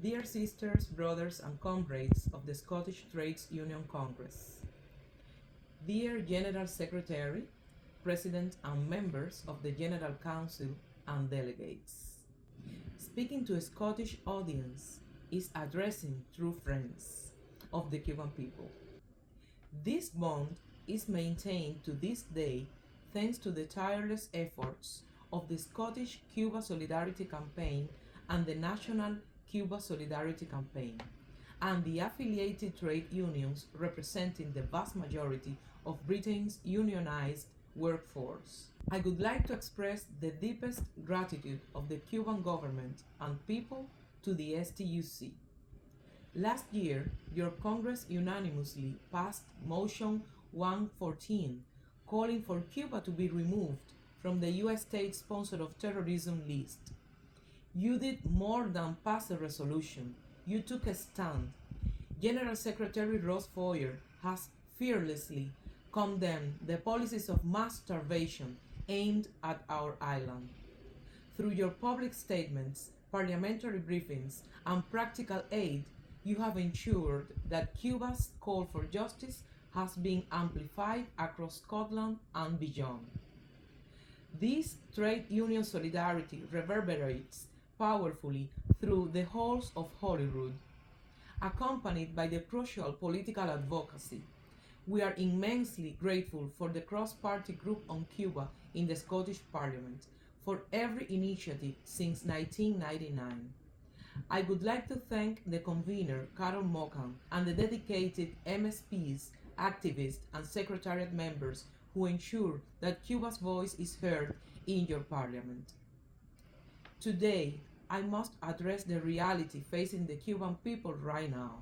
Dear sisters, brothers, and comrades of the Scottish Trades Union Congress, dear General Secretary, President, and members of the General Council and delegates, speaking to a Scottish audience is addressing true friends of the Cuban people. This bond is maintained to this day thanks to the tireless efforts of the Scottish Cuba Solidarity Campaign and the National Cuba Solidarity Campaign, and the affiliated trade unions representing the vast majority of Britain's unionized workforce. I would like to express the deepest gratitude of the Cuban government and people to the STUC. Last year, your Congress unanimously passed Motion 114, calling for Cuba to be removed from the U.S. state-sponsored of terrorism list. You did more than pass a resolution. You took a stand. General Secretary Ross Foyer has fearlessly condemned the policies of mass starvation aimed at our island. Through your public statements, parliamentary briefings, and practical aid, you have ensured that Cuba's call for justice has been amplified across Scotland and beyond. This trade union solidarity reverberates powerfully through the halls of Holyrood. Accompanied by the crucial political advocacy, we are immensely grateful for the cross-party group on Cuba in the Scottish Parliament for every initiative since 1999. I would like to thank the convener, Carol Mocan, and the dedicated MSPs, activists, and secretariat members who ensure that Cuba's voice is heard in your parliament. Today, I must address the reality facing the Cuban people right now.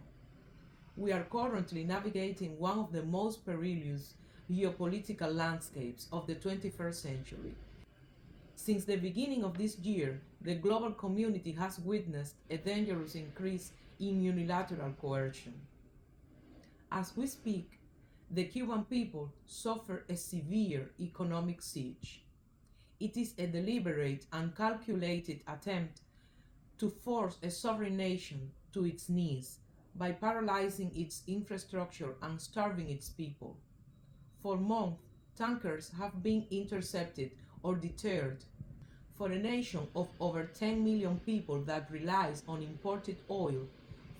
We are currently navigating one of the most perilous geopolitical landscapes of the 21st century. Since the beginning of this year, the global community has witnessed a dangerous increase in unilateral coercion. As we speak, the Cuban people suffer a severe economic siege. It is a deliberate and calculated attempt to force a sovereign nation to its knees by paralyzing its infrastructure and starving its people. For months, tankers have been intercepted or deterred. For a nation of over 10 million people that relies on imported oil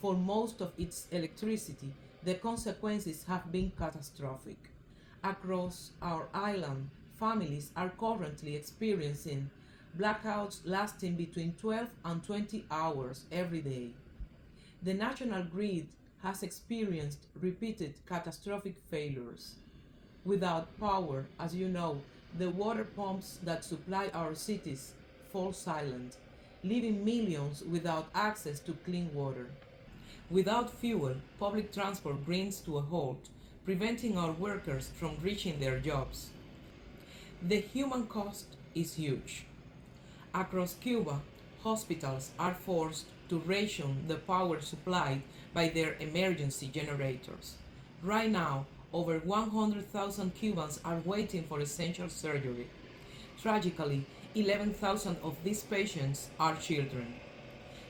for most of its electricity, the consequences have been catastrophic. Across our island, families are currently experiencing blackouts lasting between 12 and 20 hours every day. The national grid has experienced repeated catastrophic failures. Without power, as you know, the water pumps that supply our cities fall silent, leaving millions without access to clean water. Without fuel, public transport grinds to a halt, preventing our workers from reaching their jobs. The human cost is huge. Across Cuba, hospitals are forced to ration the power supplied by their emergency generators. Right now, over 100,000 Cubans are waiting for essential surgery. Tragically, 11,000 of these patients are children.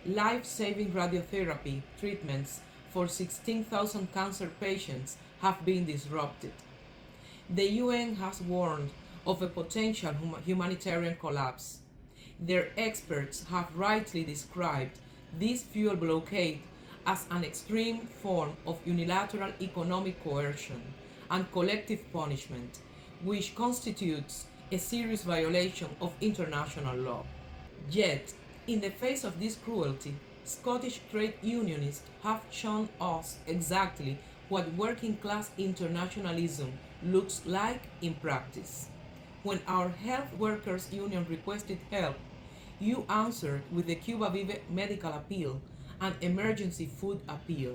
Life-saving radiotherapy treatments for 16,000 cancer patients have been disrupted. The UN has warned of a potential humanitarian collapse. Their experts have rightly described this fuel blockade as an extreme form of unilateral economic coercion and collective punishment, which constitutes a serious violation of international law. Yet, in the face of this cruelty, Scottish trade unionists have shown us exactly what working-class internationalism looks like in practice. When our health workers union requested help, you answered with the Cuba Vive medical appeal and emergency food appeal.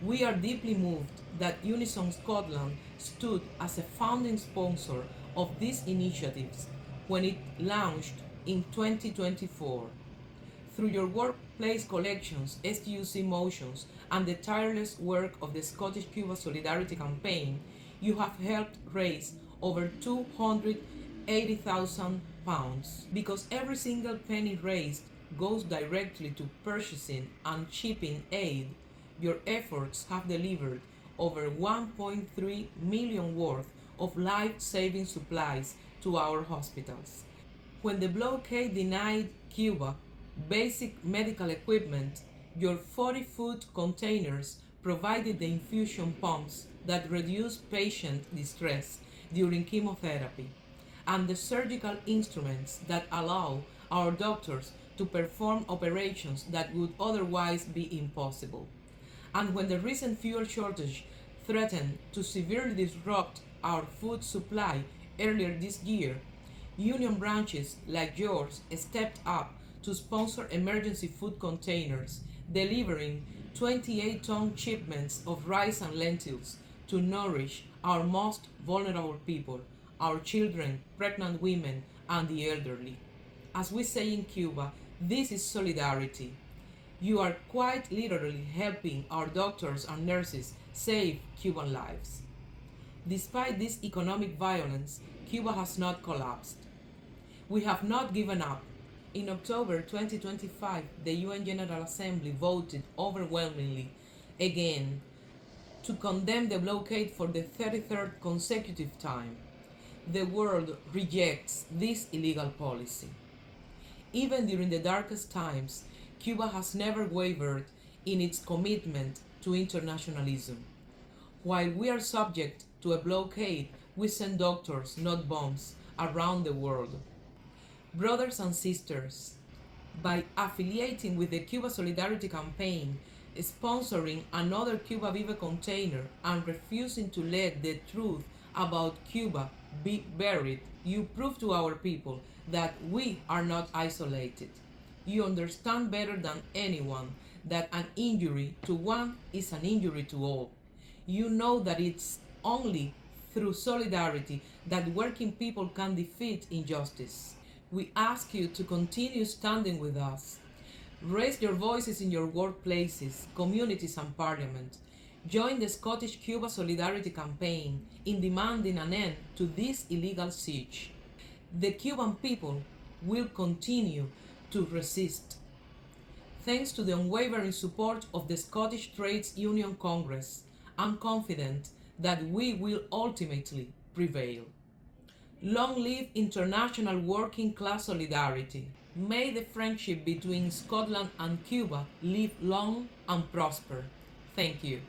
We are deeply moved that Unison Scotland stood as a founding sponsor of these initiatives when it launched in 2024. Through your workplace collections, STUC motions, and the tireless work of the Scottish Cuba Solidarity Campaign, you have helped raise over £280,000 because every single penny raised goes directly to purchasing and shipping aid, your efforts have delivered over 1.3 million worth of life-saving supplies to our hospitals. When the blockade denied Cuba basic medical equipment, your 40-foot containers provided the infusion pumps that reduce patient distress during chemotherapy and the surgical instruments that allow our doctors to perform operations that would otherwise be impossible. And when the recent fuel shortage threatened to severely disrupt our food supply earlier this year, union branches like yours stepped up to sponsor emergency food containers, delivering 28-ton shipments of rice and lentils to nourish our most vulnerable people, our children, pregnant women, and the elderly. As we say in Cuba, this is solidarity. You are quite literally helping our doctors and nurses save Cuban lives. Despite this economic violence, Cuba has not collapsed. We have not given up. In October 2025, the UN General Assembly voted overwhelmingly again to condemn the blockade for the 33rd consecutive time. The world rejects this illegal policy. Even during the darkest times, Cuba has never wavered in its commitment to internationalism. While we are subject to a blockade, we send doctors, not bombs, around the world. Brothers and sisters, by affiliating with the Cuba Solidarity Campaign, sponsoring another Cuba Vive container, and refusing to let the truth about Cuba be buried, you prove to our people that we are not isolated. You understand better than anyone that an injury to one is an injury to all. You know that it's only through solidarity that working people can defeat injustice. We ask you to continue standing with us. Raise your voices in your workplaces, communities, and parliament. Join the Scottish Cuba Solidarity Campaign in demanding an end to this illegal siege. The Cuban people will continue to resist. Thanks to the unwavering support of the Scottish Trades Union Congress, I'm confident that we will ultimately prevail. Long live international working class solidarity. May the friendship between Scotland and Cuba live long and prosper. Thank you.